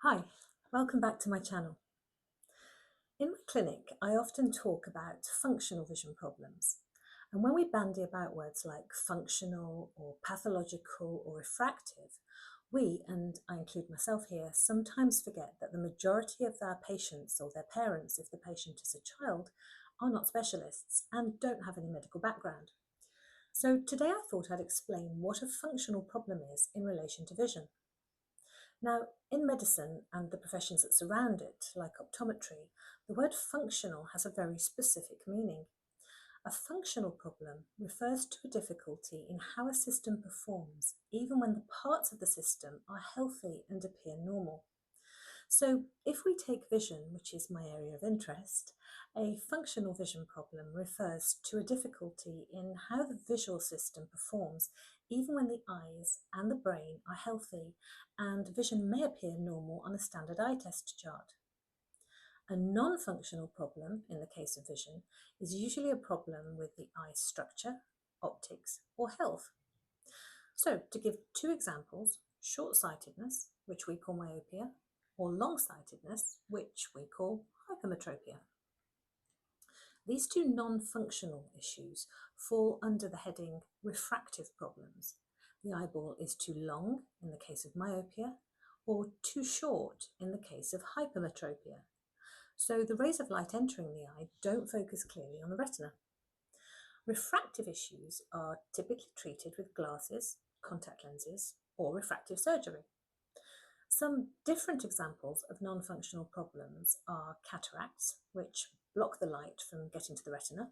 Hi, welcome back to my channel. In my clinic, I often talk about functional vision problems. And when we bandy about words like functional or pathological or refractive, we, and I include myself here, sometimes forget that the majority of our patients or their parents, if the patient is a child, are not specialists and don't have any medical background. So today I thought I'd explain what a functional problem is in relation to vision. Now, in medicine and the professions that surround it, like optometry, the word functional has a very specific meaning. A functional problem refers to a difficulty in how a system performs, even when the parts of the system are healthy and appear normal. So, if we take vision, which is my area of interest, a functional vision problem refers to a difficulty in how the visual system performs, even when the eyes and the brain are healthy, and vision may appear normal on a standard eye test chart. A non-functional problem, in the case of vision, is usually a problem with the eye structure, optics, or health. So, to give two examples, short-sightedness, which we call myopia, or long-sightedness, which we call hypermetropia. These two non-functional issues fall under the heading refractive problems. The eyeball is too long in the case of myopia, or too short in the case of hypermetropia. So the rays of light entering the eye don't focus clearly on the retina. Refractive issues are typically treated with glasses, contact lenses, or refractive surgery. Some different examples of non-functional problems are cataracts, which block the light from getting to the retina,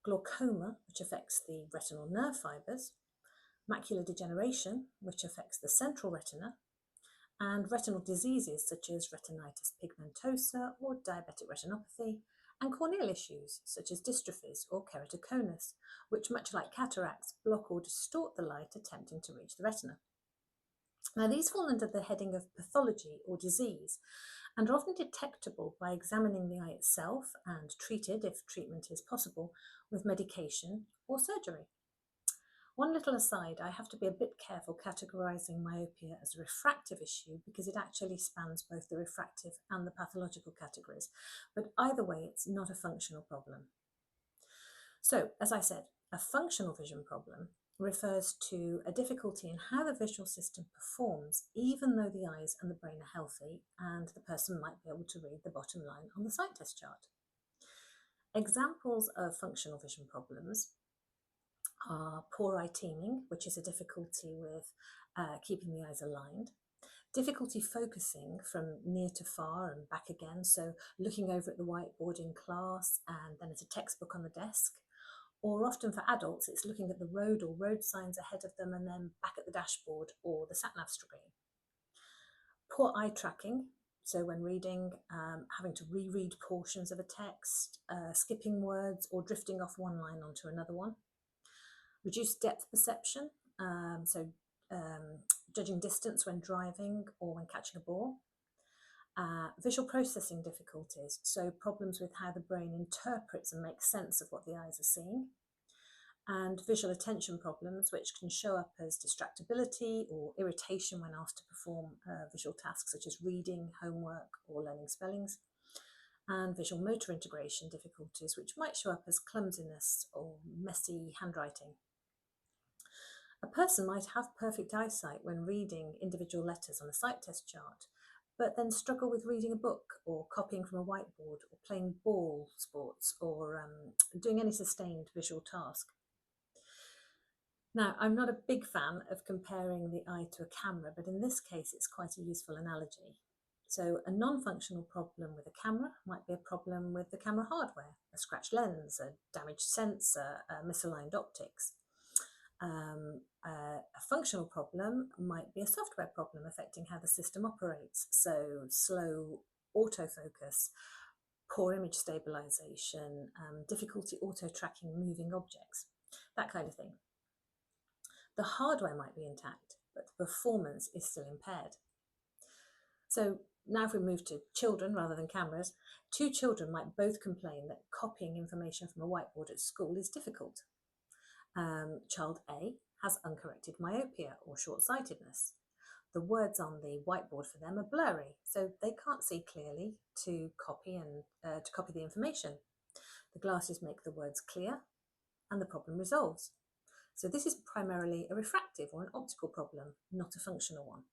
glaucoma, which affects the retinal nerve fibers, macular degeneration, which affects the central retina, and retinal diseases such as retinitis pigmentosa or diabetic retinopathy, and corneal issues such as dystrophies or keratoconus, which, much like cataracts, block or distort the light attempting to reach the retina. Now, these fall under the heading of pathology or disease and are often detectable by examining the eye itself and treated, if treatment is possible, with medication or surgery. One little aside, I have to be a bit careful categorising myopia as a refractive issue because it actually spans both the refractive and the pathological categories, but either way, it's not a functional problem. So, as I said, a functional vision problem refers to a difficulty in how the visual system performs, even though the eyes and the brain are healthy and the person might be able to read the bottom line on the sight test chart. Examples of functional vision problems are poor eye teaming, which is a difficulty with keeping the eyes aligned, difficulty focusing from near to far and back again, so looking over at the whiteboard in class and then at a textbook on the desk, or often for adults, it's looking at the road or road signs ahead of them and then back at the dashboard or the sat-nav screen. Poor eye tracking, so when reading, having to reread portions of a text, skipping words or drifting off one line onto another one. Reduced depth perception, judging distance when driving or when catching a ball. Visual processing difficulties, so problems with how the brain interprets and makes sense of what the eyes are seeing. And visual attention problems, which can show up as distractibility or irritation when asked to perform visual tasks such as reading, homework, or learning spellings. And visual motor integration difficulties, which might show up as clumsiness or messy handwriting. A person might have perfect eyesight when reading individual letters on a sight test chart, but then struggle with reading a book or copying from a whiteboard or playing ball sports or doing any sustained visual task. Now, I'm not a big fan of comparing the eye to a camera, but in this case, it's quite a useful analogy. So a non-functional problem with a camera might be a problem with the camera hardware, a scratched lens, a damaged sensor, misaligned optics. A functional problem might be a software problem affecting how the system operates, so slow autofocus, poor image stabilization, difficulty auto-tracking moving objects, that kind of thing. The hardware might be intact, but the performance is still impaired. So now if we move to children rather than cameras, two children might both complain that copying information from a whiteboard at school is difficult. Child A has uncorrected myopia or short-sightedness. The words on the whiteboard for them are blurry, so they can't see clearly to copy the information. The glasses make the words clear and the problem resolves. So this is primarily a refractive or an optical problem, not a functional one.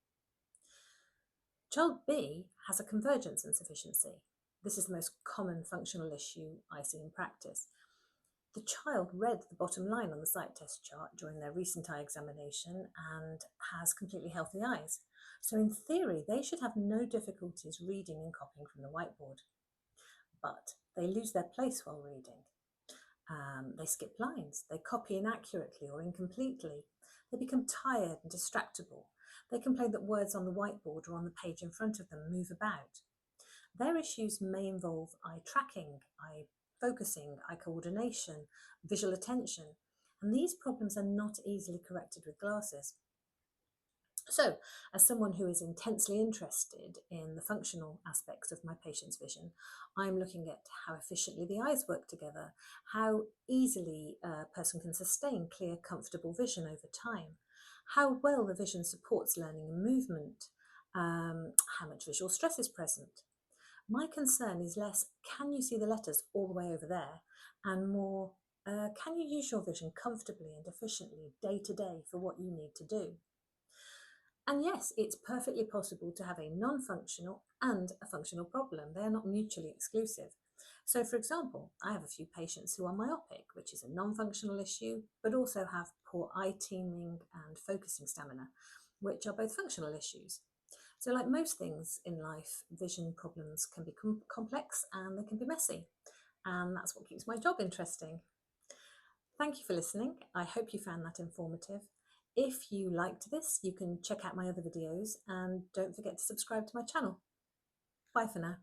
Child B has a convergence insufficiency. This is the most common functional issue I see in practice. The child read the bottom line on the sight test chart during their recent eye examination and has completely healthy eyes. So in theory, they should have no difficulties reading and copying from the whiteboard. But they lose their place while reading. They skip lines, they copy inaccurately or incompletely. They become tired and distractible. They complain that words on the whiteboard or on the page in front of them move about. Their issues may involve eye tracking, eye focusing, eye coordination, visual attention, and these problems are not easily corrected with glasses. So, as someone who is intensely interested in the functional aspects of my patient's vision, I'm looking at how efficiently the eyes work together, how easily a person can sustain clear, comfortable vision over time, how well the vision supports learning and movement, how much visual stress is present. My concern is less, can you see the letters all the way over there? And more, can you use your vision comfortably and efficiently day to day for what you need to do? And yes, it's perfectly possible to have a non-functional and a functional problem. They are not mutually exclusive. So for example, I have a few patients who are myopic, which is a non-functional issue, but also have poor eye teaming and focusing stamina, which are both functional issues. So like most things in life, vision problems can be complex and they can be messy. And that's what keeps my job interesting. Thank you for listening. I hope you found that informative. If you liked this, you can check out my other videos and don't forget to subscribe to my channel. Bye for now.